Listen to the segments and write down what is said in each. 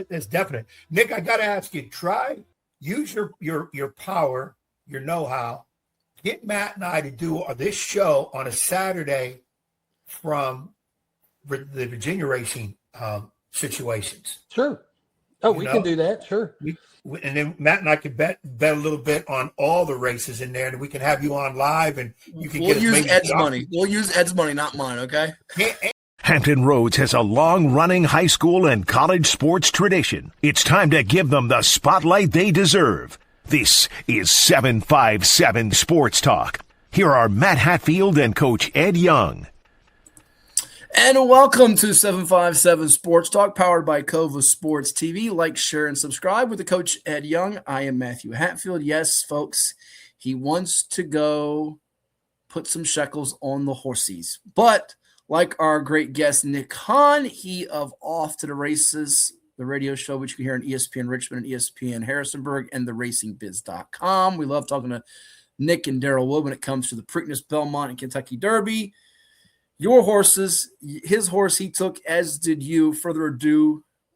That's definite. Nick, I got to ask you, use your power, your know-how. Get Matt and I to do this show on a Saturday from the Virginia racing situations. Sure. Oh, we can do that. Sure. And then Matt and I could bet a little bit on all the races in there, and we can have you on live, and you can use Ed's money. We'll use Ed's money, not mine. Okay. Hampton Roads has a long-running high school and college sports tradition. It's time to give them the spotlight they deserve. This is 757 Sports Talk. Here are Matt Hatfield and Coach Ed Young. And welcome to 757 Sports Talk, powered by Cova Sports TV. Like, share, and subscribe with the Coach Ed Young. I am Matthew Hatfield. Yes, folks, he wants to go put some shekels on the horsies. But like our great guest, Nick Hahn, he of Off to the Races, the radio show, which you can hear on ESPN Richmond and ESPN Harrisonburg and theracingbiz.com. We love talking to Nick and Daryl Wood when it comes to the Preakness, Belmont, and Kentucky Derby. Your horses, his horse he took, as did you.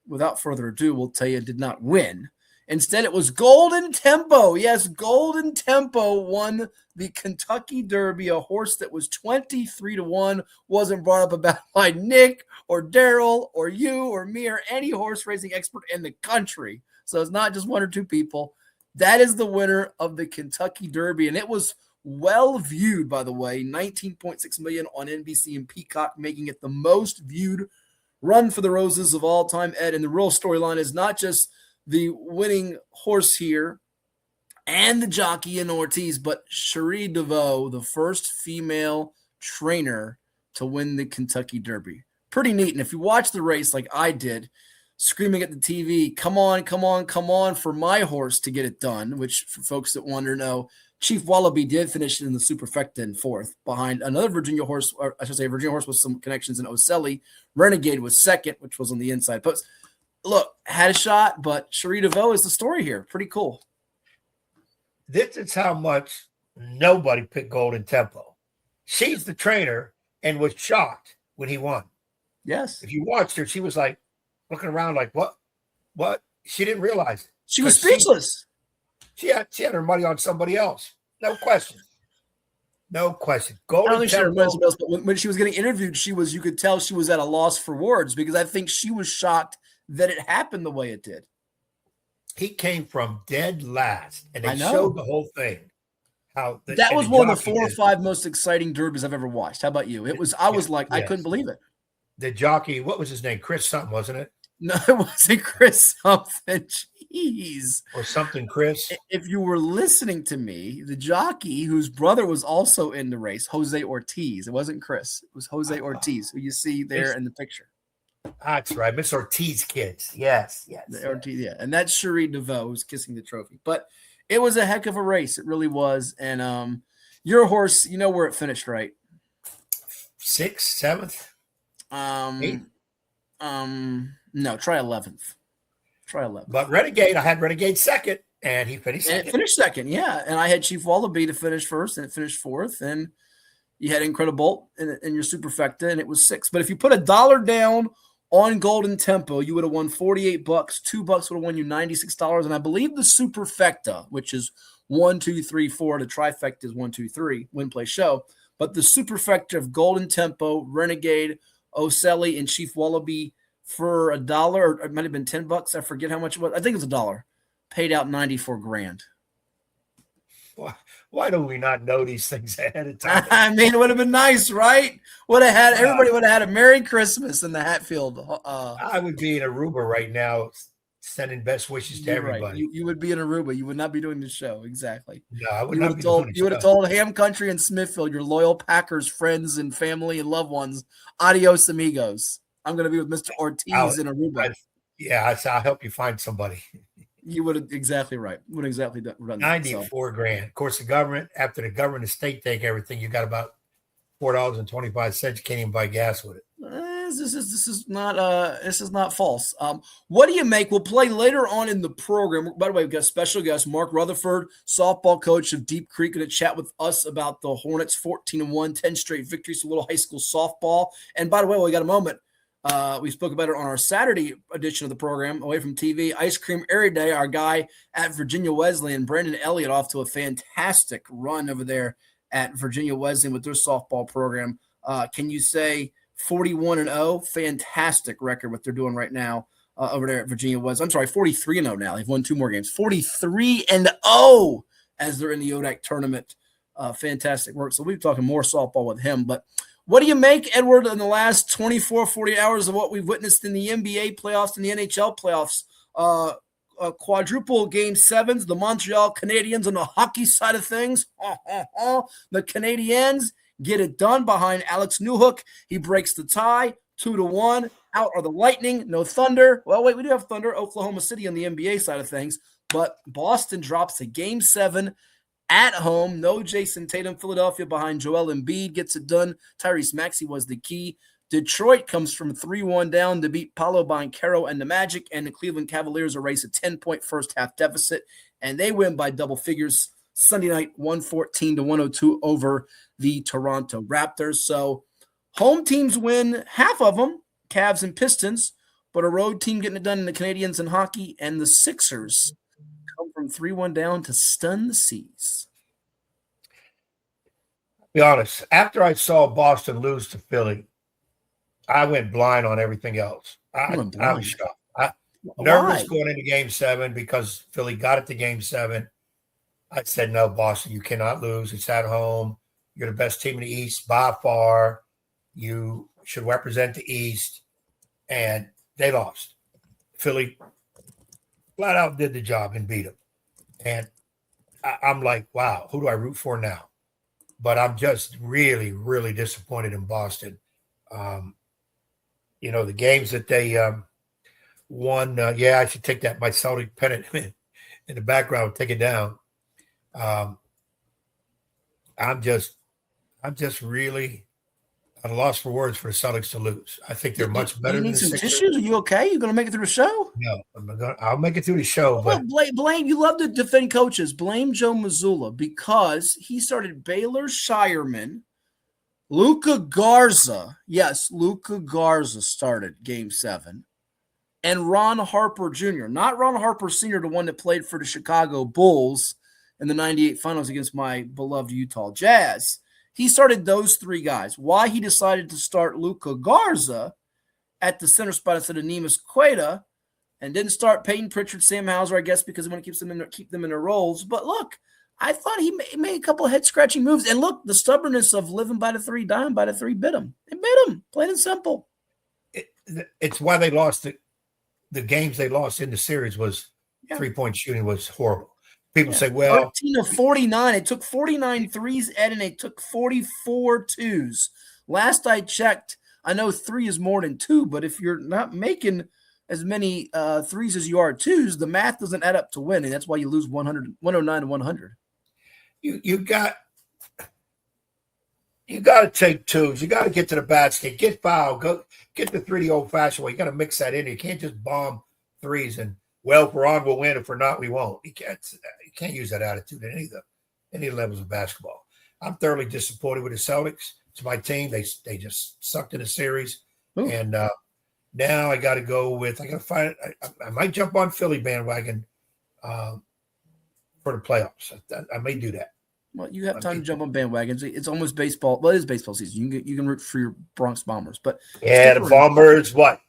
Without further ado, we'll tell you, did not win. Instead, it was Golden Tempo. Yes, Golden Tempo won the Kentucky Derby, a horse that was 23-1, wasn't brought up about by Nick or Daryl or you or me or any horse racing expert in the country. So it's not just one or two people. That is the winner of the Kentucky Derby, and it was well viewed, by the way, 19.6 million on NBC and Peacock, making it the most viewed run for the Roses of all time, Ed. And the real storyline is not just the winning horse here and the jockey in Ortiz, but Cherie DeVoe, the first female trainer to win the Kentucky Derby. Pretty neat. And if you watch the race like I did, screaming at the TV, come on, come on, come on for my horse to get it done, which for folks that wonder, know, Chief Wallaby did finish in the Superfecta in fourth behind another Virginia horse, or I should say Virginia horse with some connections in Ocelli. Renegade was second, which was on the inside post. Look, had a shot, but Cherie DeVoe is the story here. Pretty cool. This is how much nobody picked Golden Tempo. She's the trainer and was shocked when he won. Yes. If you watched her, she was like looking around like, what? She didn't realize it. She was speechless. She had her money on somebody else. No question. No question. Golden Tempo. She remembers, but when she was getting interviewed, you could tell she was at a loss for words, because I think she was shocked that it happened the way it did. He came from dead last, and they showed the whole thing. That was one of the 4 or 5 most exciting derbies I've ever watched. How about you? I couldn't believe it. The jockey, what was his name? Chris something, wasn't it? No, it wasn't Chris something. Jeez. Or something, Chris. If you were listening to me, the jockey whose brother was also in the race, Jose Ortiz. It wasn't Chris. It was Jose Ortiz, who you see there in the picture. That's right. Miss Ortiz kids. Yes. Ortiz, yeah. And that's Cherie DeVoe who's kissing the trophy. But it was a heck of a race. It really was. And your horse, you know where it finished, right? 6th, 7th? 8th? No, try 11th. But Renegade, I had Renegade second, and he finished second. Yeah. And I had Chief Wallaby to finish first, and it finished fourth. And you had Incredible in your Superfecta, and it was 6th. But if you put $1 down on Golden Tempo, you would have won $48. $2 would have won you $96. And I believe the Superfecta, which is 1, 2, 3, 4, the trifecta is 1, 2, 3, win, play, show. But the Superfecta of Golden Tempo, Renegade, Ocelli, and Chief Wallaby for $1, or it might have been $10. I forget how much it was. I think it was $1. Paid out $94,000. Why do we not know these things ahead of time? I mean, it would have been nice, right? Everybody would have had a Merry Christmas in the Hatfield. I would be in Aruba right now, sending best wishes to everybody. Right. You would be in Aruba. You would not be doing the show. Exactly. No, I would you not be doing the show. You would have told Ham Country and Smithfield, your loyal Packers friends and family and loved ones, adios amigos. I'm going to be with Mr. Ortiz in Aruba. I'll help you find somebody. You would have exactly right. Would have exactly done $94,000. Of course, the government, after the government and state take everything, you got about $4.25. You can't even buy gas with it. This is not false. What do you make? We'll play later on in the program. By the way, we've got a special guest, Mark Rutherford, softball coach of Deep Creek, going to chat with us about the Hornets 14-1, 10 straight victories, a little high school softball. And by the way, we got a moment. We spoke about it on our Saturday edition of the program, Away from TV. Ice Cream Every Day, our guy at Virginia Wesleyan, Brandon Elliott, off to a fantastic run over there at Virginia Wesleyan with their softball program. Can you say 41-0? Fantastic record what they're doing right now over there at Virginia Wesleyan. I'm sorry, 43-0 now. They've won 2 more games. 43-0 as they're in the ODAC tournament. Fantastic work. So we'll be talking more softball with him. But what do you make, Edward, in the last 24, 40 hours of what we've witnessed in the NBA playoffs and the NHL playoffs? Quadruple game 7s, the Montreal Canadiens on the hockey side of things. The Canadiens get it done behind Alex Newhook. He breaks the tie, 2-1. Out are the Lightning, no Thunder. Well, wait, we do have Thunder, Oklahoma City on the NBA side of things. But Boston drops a game 7 at home. No Jason Tatum. Philadelphia behind Joel Embiid gets it done. Tyrese Maxey was the key. Detroit comes from 3-1 down to beat Paolo Banchero and the Magic, and the Cleveland Cavaliers erase a 10-point first-half deficit, and they win by double figures Sunday night, 114-102 over the Toronto Raptors. So home teams win half of them, Cavs and Pistons, but a road team getting it done in the Canadiens in hockey, and the Sixers come from 3-1 down to stun the seas. Be honest, after I saw Boston lose to Philly, I went blind on everything else. I was shocked. Nervous going into game 7 because Philly got it to game 7. I said, no, Boston, you cannot lose. It's at home. You're the best team in the East by far. You should represent the East. And they lost. Philly flat out did the job and beat them. And I'm like, wow, who do I root for now? But I'm just really, really disappointed in Boston. The games that they won, I should take that, my Celtic pennant in the background, take it down. I'm just really at a loss for words for the Celtics to lose. I think they're much better than the Sixers. You need some tissues? Are you okay? You going to make it through the show? No, I'll make it through the show. Well, blame. You love to defend coaches. Blame Joe Mazzulla because he started Baylor Shireman. Luka Garza. Yes, Luka Garza started game 7. And Ron Harper Jr., not Ron Harper Sr., the one that played for the Chicago Bulls in the 98 finals against my beloved Utah Jazz. He started those 3 guys. Why he decided to start Luka Garza at the center spot instead of Neemias Queta and didn't start Peyton Pritchard, Sam Hauser, I guess, because he wanted to keep them in their roles. But look, I thought he made a couple of head-scratching moves. And look, the stubbornness of living by the 3, dying by the 3 bit him. It bit him, plain and simple. It's why they lost the games they lost in the series was 3-point shooting was horrible. People say, well, 13 of 49. It took 49 threes, Ed, and it took 44 twos. Last I checked, I know 3 is more than 2, but if you're not making as many threes as you are twos, the math doesn't add up to winning. That's why you lose 109 to 100. You got to take twos. You got to get to the basket, get fouled, go get the 3 the old-fashioned way. You got to mix that in. You can't just bomb threes and, well, if we're on, we'll win. If we're not, we won't. You can't use that attitude at any levels of basketball. I'm thoroughly disappointed with the Celtics. It's my team. They just sucked in the series. Ooh. And now I got to go with – I might jump on Philly bandwagon for the playoffs. I may do that. Well, you have time to jump on bandwagons. It's almost baseball. Well, it is baseball season. You can root for your Bronx Bombers. But the Bombers, what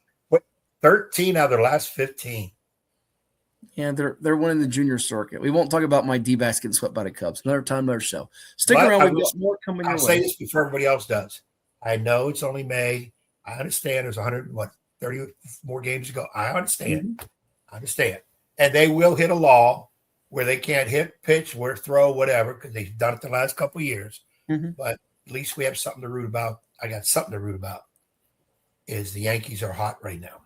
13 out of their last 15. Yeah, they're winning the junior circuit. We won't talk about my D-backs getting swept by the Cubs. Another time, another show. Stick around. We've got more coming your way. I'll say this before everybody else does. I know it's only May. I understand there's 30 more games to go. I understand. Mm-hmm. I understand. And they will hit a law where they can't hit, pitch, or throw, whatever, because they've done it the last couple of years. Mm-hmm. But at least we have something to root about. I got something to root about. Is the Yankees are hot right now.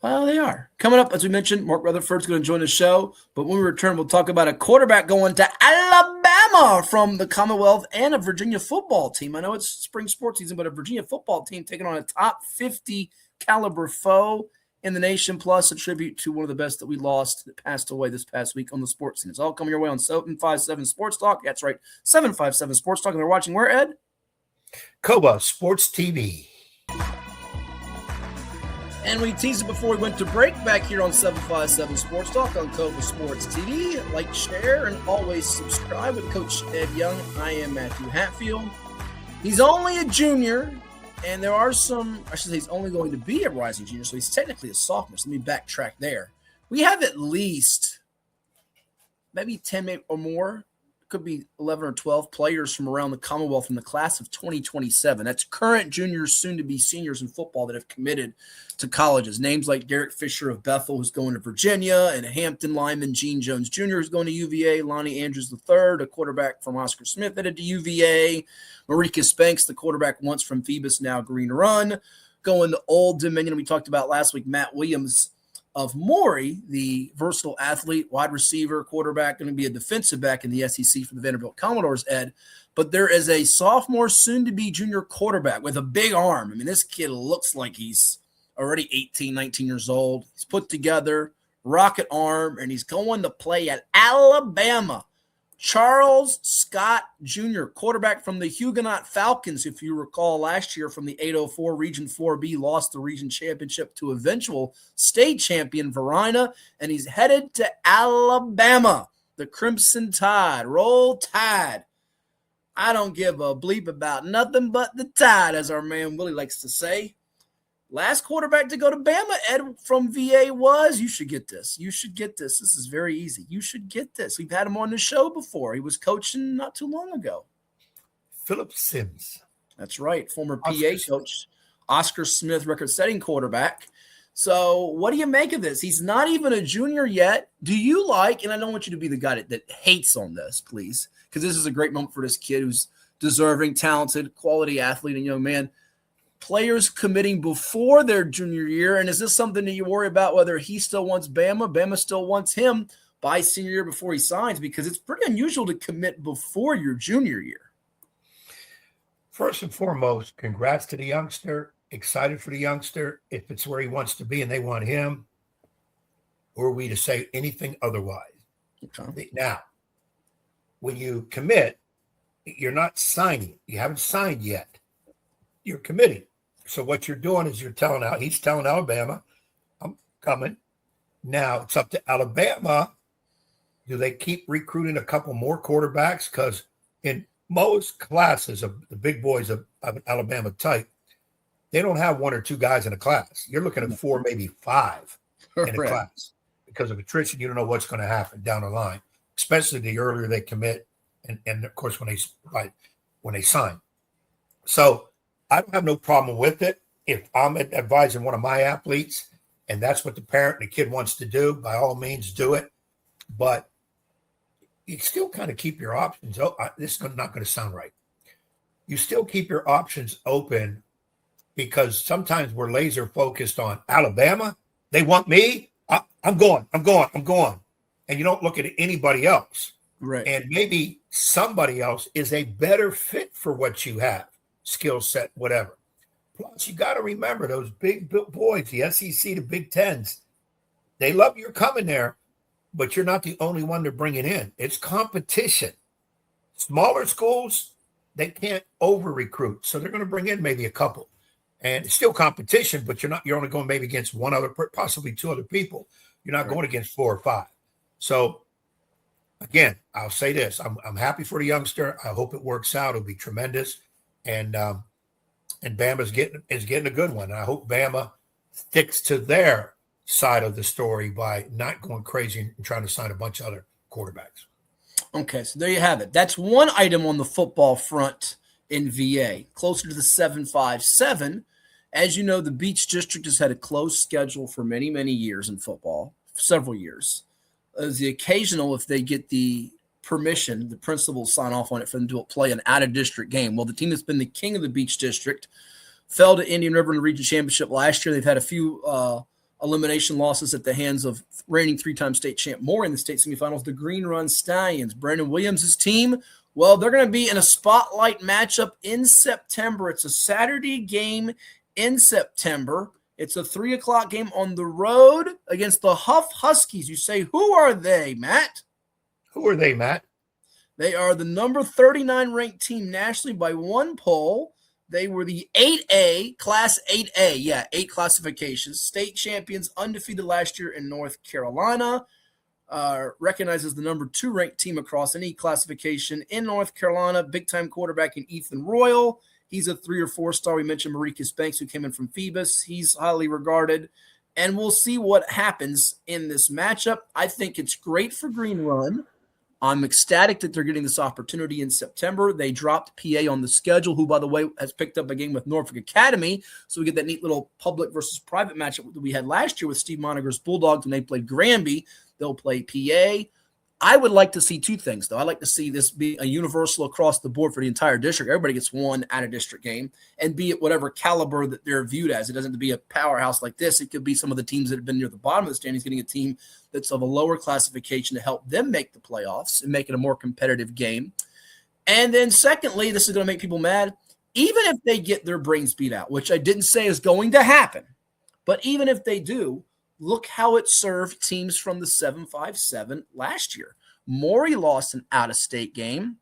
Well, they are. Coming up, as we mentioned, Mark Rutherford's going to join the show. But when we return, we'll talk about a quarterback going to Alabama from the Commonwealth and a Virginia football team. I know it's spring sports season, but a Virginia football team taking on a top 50 caliber foe in the nation, plus a tribute to one of the best that we lost that passed away this past week on the sports scene. It's all coming your way on 757 Sports Talk. That's right, 757 Sports Talk. And they're watching where, Ed? Coba Sports TV. And we teased it before we went to break back here on 757 Sports Talk on Cova Sports TV. Like, share, and always subscribe with Coach Ed Young. I am Matthew Hatfield. He's only a junior, and there are some, I should say he's only going to be a rising junior, so he's technically a sophomore. So let me backtrack there. We have at least maybe 10 or more, could be 11 or 12 players from around the Commonwealth in the class of 2027. That's current juniors, soon to be seniors in football that have committed to colleges. Names like Derek Fisher of Bethel, who's going to Virginia, and Hampton lineman Gene Jones Jr., who's going to UVA, Lonnie Andrews III, a quarterback from Oscar Smith headed to UVA, Maricus Banks, the quarterback once from Phoebus, now Green Run, going to Old Dominion. We talked about last week, Matt Williams of Maury, the versatile athlete, wide receiver, quarterback, going to be a defensive back in the SEC for the Vanderbilt Commodores, Ed. But there is a sophomore, soon-to-be junior quarterback with a big arm. I mean, this kid looks like he's already 18, 19 years old. He's put together, rocket arm, and he's going to play at Alabama. Charles Scott Jr., quarterback from the Huguenot Falcons, if you recall last year from the 804 Region 4B, lost the region championship to eventual state champion Verina, and he's headed to Alabama. The Crimson Tide, roll Tide. I don't give a bleep about nothing but the Tide, as our man Willie likes to say. Last quarterback to go to Bama, Ed, from VA was, you should get this. You should get this. This is very easy. You should get this. We've had him on the show before. He was coaching not too long ago. Philip Sims. That's right. Former PA coach, Oscar Smith, record-setting quarterback. So what do you make of this? He's not even a junior yet. Do you like, and I don't want you to be the guy that hates on this, please, because this is a great moment for this kid who's deserving, talented, quality athlete and young man. Players committing before their junior year, and is this something that you worry about, whether he still wants Bama, Bama still wants him by senior year before he signs? Because it's pretty unusual to commit before your junior year. First and foremost, congrats to the youngster. Excited for the youngster. If it's where he wants to be and they want him, who are we to say anything otherwise? Okay. Now, when you commit, you're not signing. You haven't signed yet. You're committing. So what you're doing is he's telling Alabama, I'm coming. Now it's up to Alabama. Do they keep recruiting a couple more quarterbacks? Because in most classes of the big boys of Alabama type, they don't have one or two guys in a class. You're looking at 4, maybe 5 in a class. Because of attrition, you don't know what's going to happen down the line, especially the earlier they commit and of course, when they sign. So I don't have no problem with it. If I'm advising one of my athletes and that's what the parent and the kid wants to do, by all means, do it. But you still kind of keep your options open. This is not going to sound right. You still keep your options open because sometimes we're laser focused on Alabama. They want me. I'm going. And you don't look at anybody else. Right. And maybe somebody else is a better fit for what you have. Skill set, whatever. Plus, you got to remember those big boys, the SEC, the Big Tens, they love you're coming there, but you're not the only one they're bringing in. It's competition. Smaller schools, they can't over-recruit, so they're going to bring in maybe a couple. And it's still competition, but you're only going maybe against one other, possibly 2 other people. You're not going against 4 or 5. So, again, I'll say this. I'm happy for the youngster. I hope it works out. It'll be tremendous. And Bama's getting a good one. And I hope Bama sticks to their side of the story by not going crazy and trying to sign a bunch of other quarterbacks. Okay, so there you have it. That's one item on the football front in VA, closer to the 757. As you know, the Beach District has had a closed schedule for many, many years in football, several years. As the occasional, if they get the permission, the principals sign off on it for them to play an out-of-district game. Well, the team that's been the king of the Beach District fell to Indian River in the region championship last year. They've had a few elimination losses at the hands of reigning 3-time state champ Moore in the state semifinals, the Green Run Stallions. Brandon Williams' team, well, they're going to be in a spotlight matchup in September. It's a Saturday game in September. It's a 3 o'clock game on the road against the Hough Huskies. You say, who are they, Matt? Who are they, Matt? They are the number 39 ranked team nationally by one poll. They were the 8A, Class 8A, 8 classifications, state champions, undefeated last year in North Carolina. Recognized as the number 2 ranked team across any classification in North Carolina. Big-time quarterback in Ethan Royal. He's a 3 or 4 star. We mentioned Maricus Banks, who came in from Phoebus. He's highly regarded. And we'll see what happens in this matchup. I think it's great for Green Run. I'm ecstatic that they're getting this opportunity in September. They dropped PA on the schedule, who, by the way, has picked up a game with Norfolk Academy. So we get that neat little public versus private matchup that we had last year with Steve Moniger's Bulldogs when they played Granby. They'll play PA. I would like to see 2 things, though. I'd like to see this be a universal across the board for the entire district. Everybody gets one out-of-district game, and be it whatever caliber that they're viewed as. It doesn't have to be a powerhouse like this. It could be some of the teams that have been near the bottom of the standings getting a team that's of a lower classification to help them make the playoffs and make it a more competitive game. And then secondly, this is going to make people mad, even if they get their brains beat out, which I didn't say is going to happen, but even if they do, look how it served teams from the 7-5-7 last year. Maury lost an out-of-state game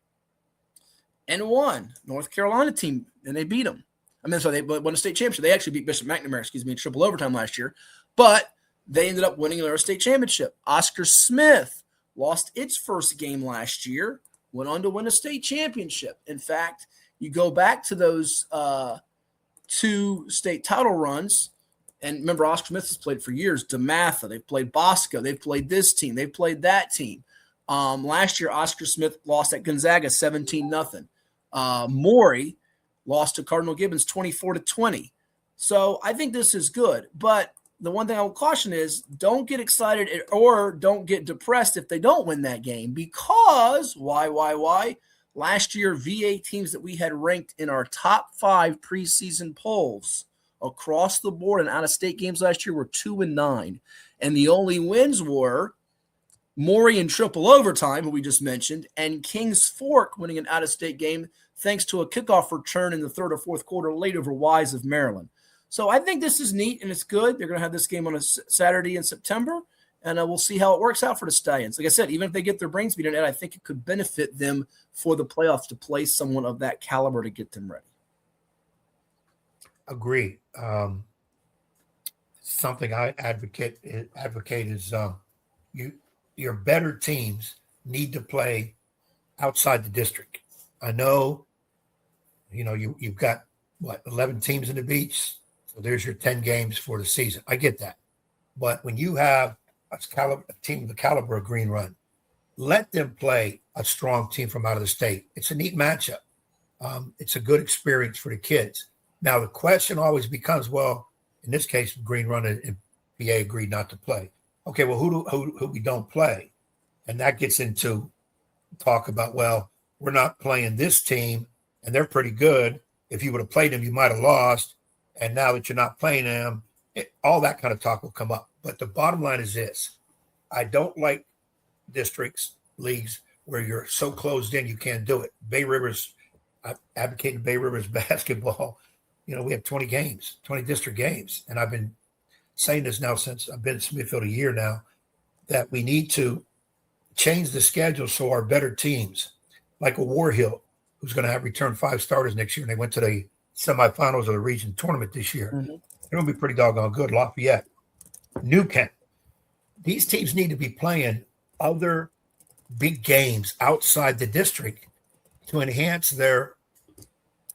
and won. North Carolina team, and they beat them. They won a state championship. They actually beat Bishop McNamara, in triple overtime last year. But they ended up winning their state championship. Oscar Smith lost its first game last year, went on to win a state championship. In fact, you go back to those 2 state title runs, and remember, Oscar Smith has played for years. DeMatha, they've played Bosco, they've played this team, they've played that team. Last year, Oscar Smith lost at Gonzaga 17-0. Maury lost to Cardinal Gibbons 24-20. So I think this is good. But the one thing I will caution is don't get excited or don't get depressed if they don't win that game, because why? Last year, VA teams that we had ranked in our top 5 preseason polls across the board and out-of-state games last year were 2-9. And the only wins were Maury in triple overtime, who we just mentioned, and Kings Fork winning an out-of-state game thanks to a kickoff return in the 3rd or 4th quarter late over Wise of Maryland. So I think this is neat and it's good. They're going to have this game on a Saturday in September, and we'll see how it works out for the Stallions. Like I said, even if they get their brains beaten out, I think it could benefit them for the playoffs to play someone of that caliber to get them ready. Agree. Something I advocate is your better teams need to play outside the district. I know, you've got 11 teams in the beach, so there's your 10 games for the season. I get that, but when you have a team of the caliber of Green Run, let them play a strong team from out of the state. It's a neat matchup. It's a good experience for the kids. Now, the question always becomes, well, in this case, Green Run and PA agreed not to play. Okay, well, who we don't play? And that gets into talk about, well, we're not playing this team, and they're pretty good. If you would have played them, you might have lost. And now that you're not playing them, all that kind of talk will come up. But the bottom line is this. I don't like districts, leagues, where you're so closed in you can't do it. Bay Rivers, I advocated Bay Rivers basketball. We have 20 games, 20 district games. And I've been saying this now since I've been at Smithfield a year now, that we need to change the schedule so our better teams, like a War Hill, who's going to have returned 5 starters next year, and they went to the semifinals of the region tournament this year. Mm-hmm. They're going to be pretty doggone good. Lafayette, New Kent. These teams need to be playing other big games outside the district to enhance their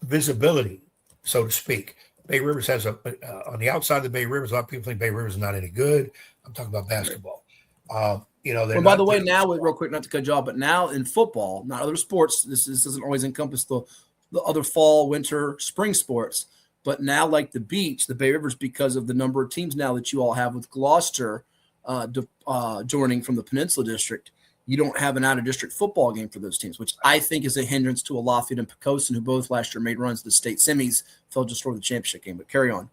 visibility, so to speak. Bay Rivers has on the outside of the Bay Rivers, a lot of people think Bay Rivers is not any good. I'm talking about basketball. By the way, now, real quick, not to cut you off, but now in football, not other sports, this doesn't always encompass the other fall, winter, spring sports, but now like the beach, the Bay Rivers, because of the number of teams now that you all have with Gloucester joining from the Peninsula District, you don't have an out-of-district football game for those teams, which I think is a hindrance to a Lafayette and Pocosin, who both last year made runs to the state semis, fell just short of the championship game. But carry on.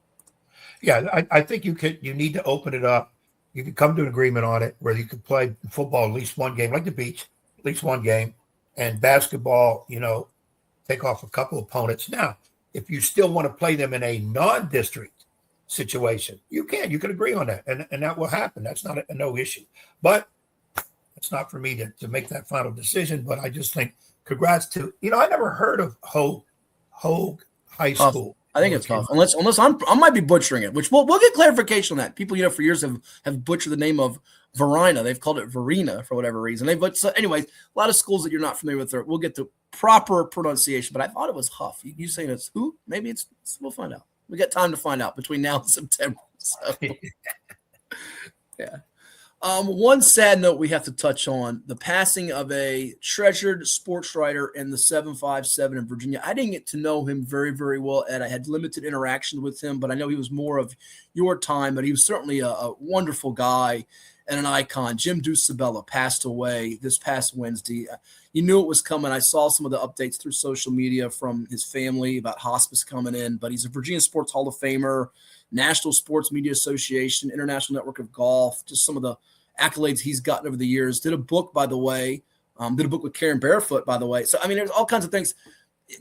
Yeah, I think you need to open it up. You can come to an agreement on it where you could play football at least one game, like the beach, at least one game, and basketball, take off a couple opponents. Now, if you still want to play them in a non-district situation, you can agree on that, and that will happen. That's not a no issue. But it's not for me to make that final decision, but I just think congrats to, I never heard of Hough high school. I think it's Hough, unless I might be butchering it, which we'll get clarification on that. People, for years have butchered the name of Verina. They've called it Verena for whatever reason. Anyways, a lot of schools that you're not familiar with, we'll get the proper pronunciation, but I thought it was Hough. You saying it's who? Maybe we'll find out. We got time to find out between now and September. So. Yeah. One sad note we have to touch on, the passing of a treasured sports writer in the 757 in Virginia. I didn't get to know him very, very well, Ed. I had limited interaction with him, but I know he was more of your time, but he was certainly a wonderful guy and an icon. Jim Ducibella passed away this past Wednesday. You knew it was coming. I saw some of the updates through social media from his family about hospice coming in, but he's a Virginia Sports Hall of Famer, National Sports Media Association, International Network of Golf, just some of the accolades he's gotten over the years. Did a book, by the way. Did a book with Karen Barefoot, by the way. So, there's all kinds of things.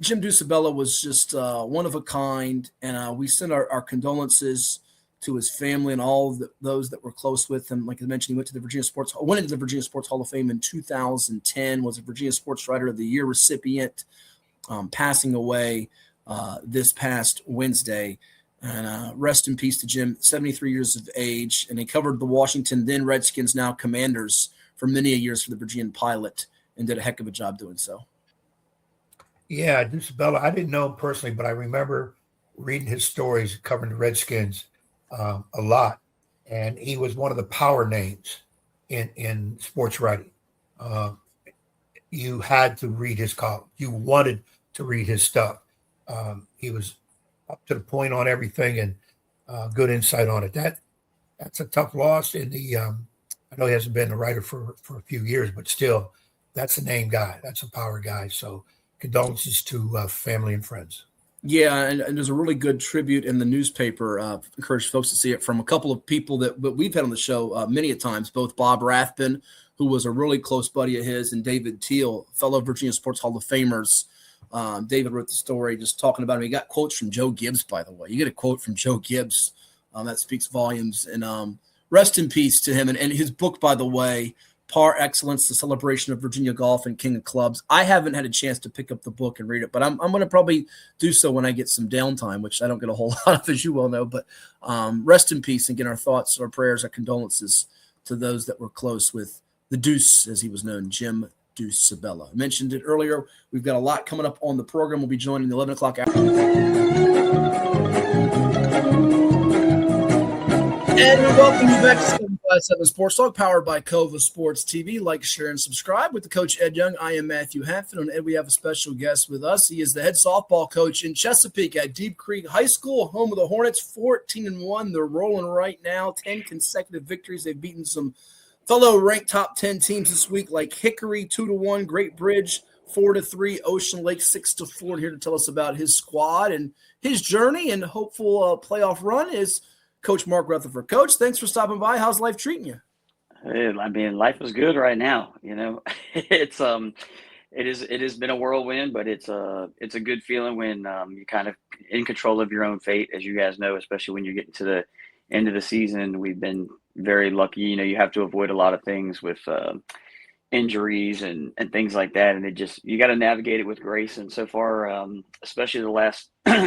Jim Ducibella was just one of a kind, and we send our condolences to his family and all of those that were close with him. Like I mentioned, he went into the Virginia Sports Hall of Fame in 2010, was a Virginia Sports Writer of the Year recipient, passing away this past Wednesday. And rest in peace to Jim, 73 years of age, and he covered the Washington, then Redskins, now Commanders, for many years for the Virginia Pilot, and did a heck of a job doing so. Yeah, Ducibella, I didn't know him personally, but I remember reading his stories covering the Redskins a lot, and he was one of the power names in sports writing. You had to read his column. You wanted to read his stuff. He was up to the point on everything, and good insight on it. That's a tough loss. I know he hasn't been a writer for a few years, but still, that's a name guy. That's a power guy. So condolences to family and friends. Yeah, and there's a really good tribute in the newspaper. Encourage folks to see it from a couple of people that we've had on the show many a times, both Bob Rathbun, who was a really close buddy of his, and David Teal, fellow Virginia Sports Hall of Famers. David wrote the story just talking about him. He got quotes from Joe Gibbs, by the way. You get a quote from Joe Gibbs that speaks volumes. And rest in peace to him. And his book, by the way, Par Excellence, The Celebration of Virginia Golf and King of Clubs. I haven't had a chance to pick up the book and read it, but I'm going to probably do so when I get some downtime, which I don't get a whole lot of, as you well know. But rest in peace, and get our thoughts, our prayers, our condolences to those that were close with the Deuce, as he was known, Jim Ducibella. I mentioned it earlier. We've got a lot coming up on the program. We'll be joining the 11 o'clock hour. And we welcome you back to 757 Sports Talk, powered by Cova Sports TV. Like, share, and subscribe with the coach, Ed Young. I am Matthew Hatfield, and Ed, we have a special guest with us. He is the head softball coach in Chesapeake at Deep Creek High School, home of the Hornets, 14-1. They're rolling right now, 10 consecutive victories. They've beaten some fellow ranked top 10 teams this week, like Hickory 2-1, Great Bridge 4-3, Ocean Lake 6-4. Here to tell us about his squad and his journey and hopeful playoff run is Coach Mark Rutherford. Coach, thanks for stopping by. How's life treating you? Life is good right now. It has been a whirlwind, but it's a good feeling when you're kind of in control of your own fate, as you guys know, especially when you're getting to the end of the season. We've been very lucky. You have to avoid a lot of things with injuries and things like that, and you got to navigate it with grace. And so far, especially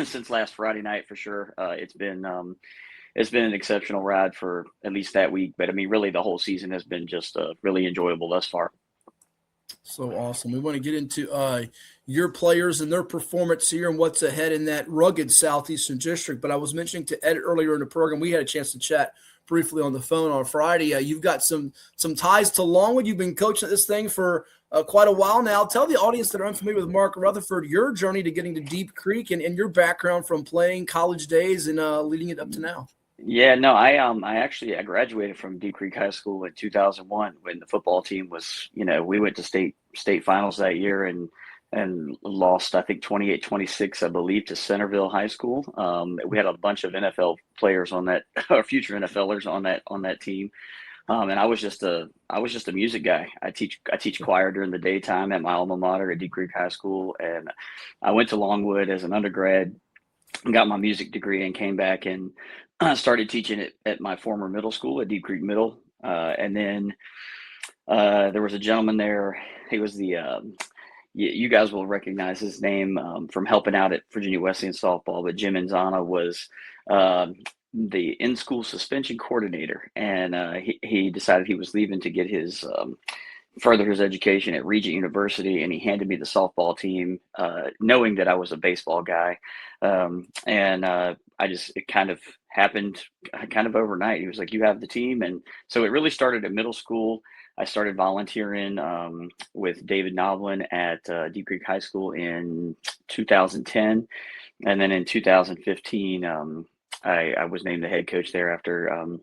since last Friday night, for sure, it's been an exceptional ride for at least that week. But really, the whole season has been just really enjoyable thus far. So awesome. We want to get into your players and their performance here and what's ahead in that rugged Southeastern District. But I was mentioning to Ed earlier in the program, we had a chance to chat briefly on the phone on Friday. You've got some ties to Longwood. You've been coaching this thing for quite a while now. Tell the audience that are unfamiliar with Mark Rutherford your journey to getting to Deep Creek and your background from playing college days and leading it up to now. Yeah, no, I graduated from Deep Creek High School in 2001 when the football team was, we went to state finals that year and lost, I think 28-26, I believe, to Centerville High School. We had a bunch of NFL players on that, or future NFLers on that team. And I was just a music guy. I teach choir during the daytime at my alma mater at Deep Creek High School, and I went to Longwood as an undergrad, got my music degree, and came back and started teaching it at my former middle school at Deep Creek Middle. And then there was a gentleman there. He was the you guys will recognize his name from helping out at Virginia Wesleyan softball, but Jim Manzana was the in-school suspension coordinator, and he decided he was leaving to get his further his education at Regent University, and he handed me the softball team, knowing that I was a baseball guy, it kind of happened kind of overnight. He was like, "You have the team," and so it really started at middle school. I started volunteering with David Noblin at Deep Creek High School in 2010, and then in 2015, I was named the head coach there after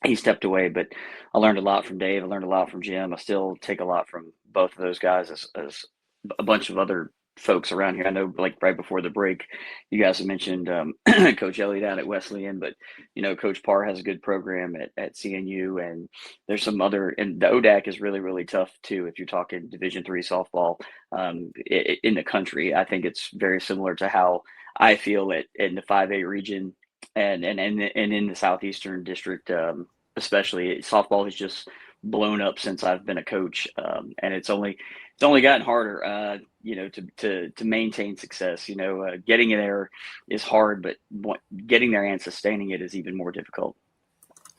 he stepped away. But I learned a lot from Dave. I learned a lot from Jim. I still take a lot from both of those guys, as a bunch of other folks around here. I know, like right before the break, you guys have mentioned Coach Elliott out at Wesleyan, but Coach Parr has a good program at CNU, and there's some other, and the ODAC is really, really tough too. If you're talking Division III softball in the country, I think it's very similar to how I feel in the 5A region and in the Southeastern District, especially. Softball has just blown up since I've been a coach, and it's only gotten harder, to maintain success. Getting there is hard, but getting there and sustaining it is even more difficult.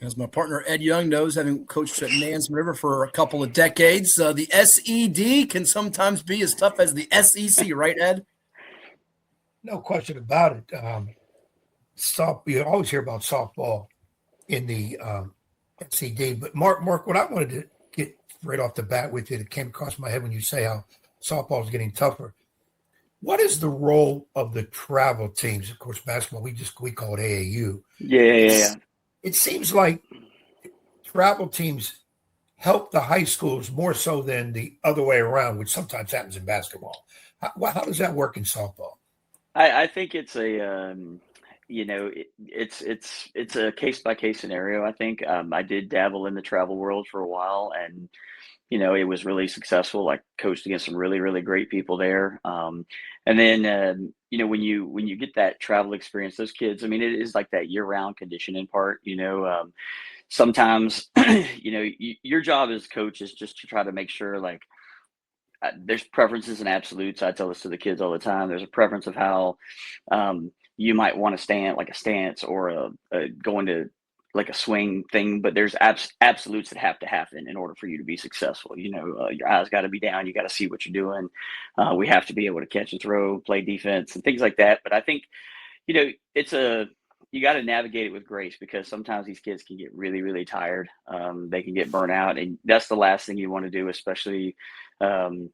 As my partner Ed Young knows, having coached at Nansemond River for a couple of decades, the SED can sometimes be as tough as the SEC, right, Ed? No question about it. You always hear about softball in the SED, but Mark, what I wanted to get right off the bat with you that came across my head when you say how softball is getting tougher. What is the role of the travel teams? Of course, basketball, we call it AAU. Yeah. It seems like travel teams help the high schools more so than the other way around, which sometimes happens in basketball. How does that work in softball? I think it's a it's a case by case scenario. I think I did dabble in the travel world for a while, and it was really successful. I coached against some really, really great people there. And then, when you get that travel experience, those kids, it is like that year round conditioning part, sometimes, your job as coach is just to try to make sure, like, there's preferences and absolutes. I tell this to the kids all the time. There's a preference of how you might want to stand, like a stance or going to like a swing thing, but there's absolutes that have to happen in order for you to be successul. Your eyes got to be down. You got to see what you're doing. We have to be able to catch and throw, play defense, and things like that. But I think, you got to navigate it with grace, because sometimes these kids can get really, really tired. They can get burnt out, and that's the last thing you want to do, especially, a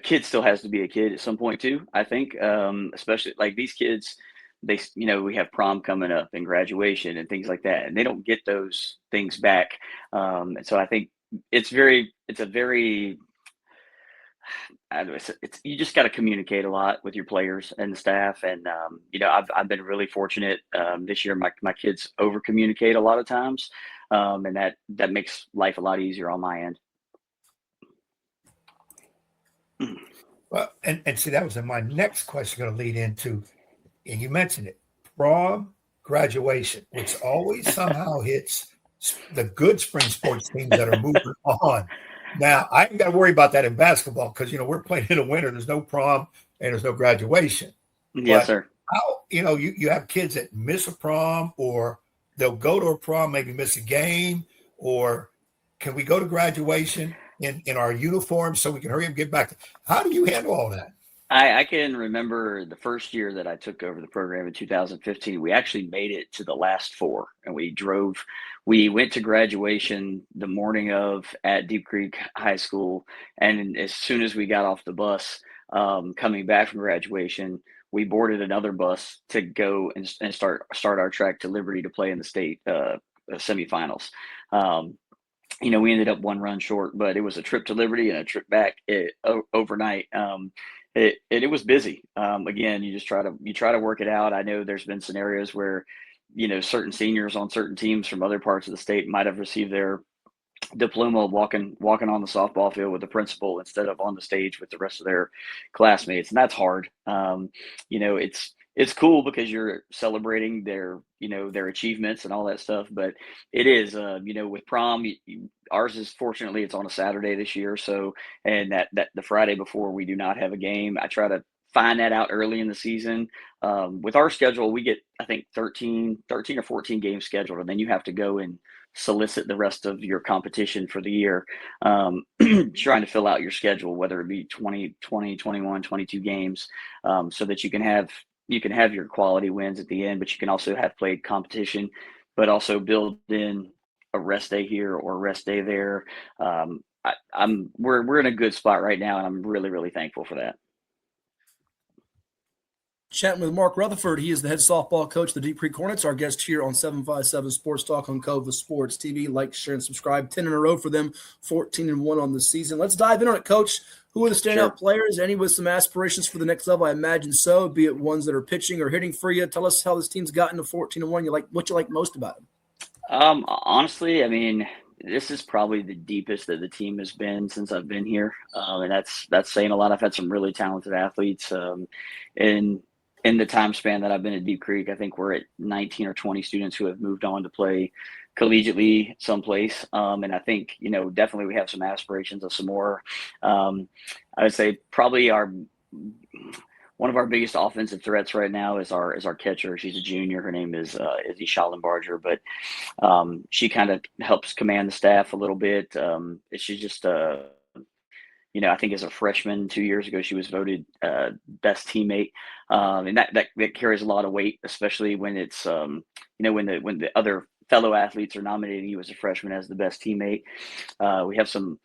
kid still has to be a kid at some point too, I think, especially like these kids, we have prom coming up and graduation and things like that, and they don't get those things back. And so I think you just got to communicate a lot with your players and the staff. And, I've been really fortunate this year. My kids over communicate a lot of times. And that makes life a lot easier on my end. Well, and see, that was my next question going to lead into, and you mentioned it, prom, graduation, which always somehow hits the good spring sports teams that are moving on. Now, I ain't got to worry about that in basketball because, we're playing in the winter. There's no prom and there's no graduation. Yes, sir. How, you have kids that miss a prom, or they'll go to a prom, maybe miss a game, or can we go to graduation in our uniform so we can hurry up and get back? How do you handle all that? I can remember the first year that I took over the program in 2015, we actually made it to the last four, and we went to graduation the morning of at Deep Creek High School. And as soon as we got off the bus, coming back from graduation, we boarded another bus to go and start our trek to Liberty to play in the state semifinals. We ended up one run short, but it was a trip to Liberty and a trip back overnight. It was busy. Again, you try to work it out. I know there's been scenarios where, certain seniors on certain teams from other parts of the state might have received their diploma walking on the softball field with the principal instead of on the stage with the rest of their classmates. And that's hard. It's it's cool because you're celebrating their achievements and all that stuff. But it is, with prom, ours is, fortunately, it's on a Saturday this year. So, and that the Friday before, we do not have a game. I try to find that out early in the season. With our schedule, we get, I think, 13 or 14 games scheduled, and then you have to go and solicit the rest of your competition for the year, trying to fill out your schedule, whether it be 20, 21, 22 games, so that you can have your quality wins at the end, but you can also have played competition, but also build in a rest day here or a rest day there. We're in a good spot right now, and I'm really, really thankful for that. Chatting with Mark Rutherford. He is the head softball coach of the Deep Creek Hornets, our guest here on 757 Sports Talk on Cova Sports TV. Like, share, and subscribe. 10 in a row for them, 14-1 on the season. Let's dive in on it, Coach. Who are the standout players? Any with some aspirations for the next level? I imagine so, be it ones that are pitching or hitting for you. Tell us how this team's gotten to 14-1. What you like most about them? Honestly, I mean, this is probably the deepest that the team has been since I've been here, and that's saying a lot. I've had some really talented athletes, in the time span that I've been at Deep Creek. I think we're at 19 or 20 students who have moved on to play collegiately someplace. And I think, definitely we have some aspirations of some more. I would say probably one of our biggest offensive threats right now is our catcher. She's a junior. Her name is Izzy Schallenbarger, but she kind of helps command the staff a little bit. She's just I think as a freshman 2 years ago, she was voted best teammate, and that carries a lot of weight, especially when it's when the other fellow athletes are nominating you as a freshman as the best teammate. We have some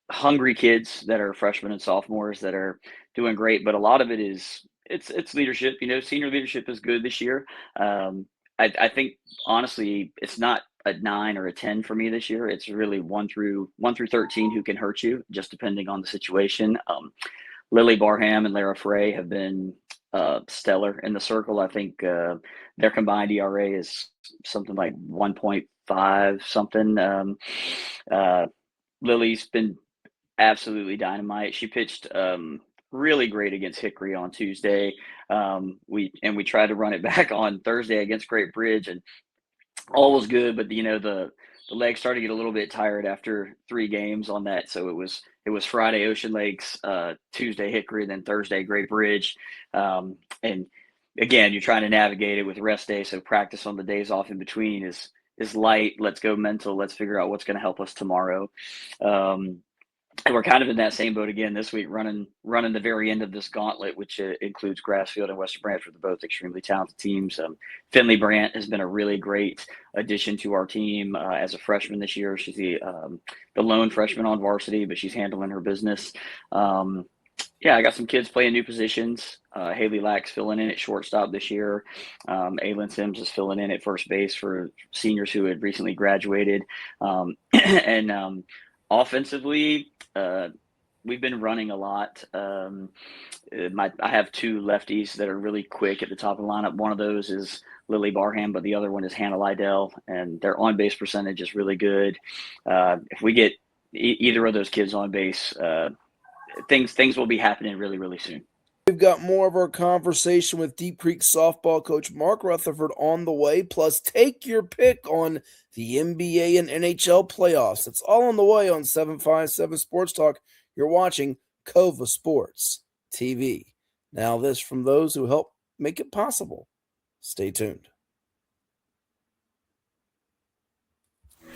hungry kids that are freshmen and sophomores that are doing great, but a lot of it is it's leadership. Senior leadership is good this year. I think honestly, it's not a 9 or a 10 for me this year. It's really 1 through 13 who can hurt you, just depending on the situation. Lily Barham and Lara Frey have been stellar in the circle. I think their combined ERA is something like 1.5 something. Lily's been absolutely dynamite. She pitched really great against Hickory on Tuesday. We tried to run it back on Thursday against Great Bridge, and all was good, but the legs started to get a little bit tired after 3 games on that. So it was Friday Ocean Lakes, Tuesday Hickory, then Thursday Great Bridge. And again, you're trying to navigate it with rest day. So practice on the days off in between is light. Let's go mental. Let's figure out what's going to help us tomorrow. And we're kind of in that same boat again this week, running the very end of this gauntlet, which includes Grassfield and Western Branford. They're both extremely talented teams. Finley Brandt has been a really great addition to our team as a freshman this year. She's the lone freshman on varsity, but she's handling her business. I got some kids playing new positions. Haley Lack's filling in at shortstop this year. Aylin Sims is filling in at first base for seniors who had recently graduated. And offensively, we've been running a lot. I have 2 lefties that are really quick at the top of the lineup. One of those is Lily Barham, but the other one is Hannah Lydell, and their on-base percentage is really good. If we get either of those kids on base, things will be happening really, really soon. We've got more of our conversation with Deep Creek softball coach Mark Rutherford on the way, plus take your pick on the NBA and NHL playoffs. It's all on the way on 757 Sports Talk. You're watching Cova Sports TV. Now this from those who help make it possible. Stay tuned.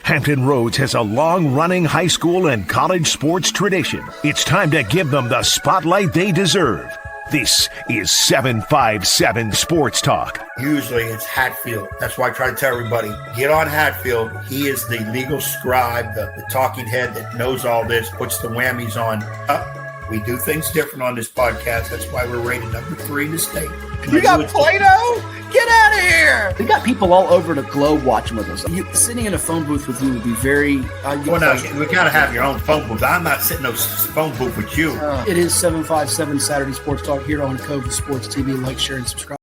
Hampton Roads has a long-running high school and college sports tradition. It's time to give them the spotlight they deserve. This is 757 Sports Talk. Usually it's Hatfield. That's why I try to tell everybody, get on Hatfield. He is the legal scribe, the talking head that knows all this, puts the whammies on. We do things different on this podcast. That's why we're rated number 3 in the state. You got Play-Doh? Get out of here! We got people all over the globe watching with us. Sitting in a phone booth with you would be very... we got to have your own phone booth. I'm not sitting in a phone booth with you. It is 757 Saturday Sports Talk here on Cova Sports TV. Like, share, and subscribe.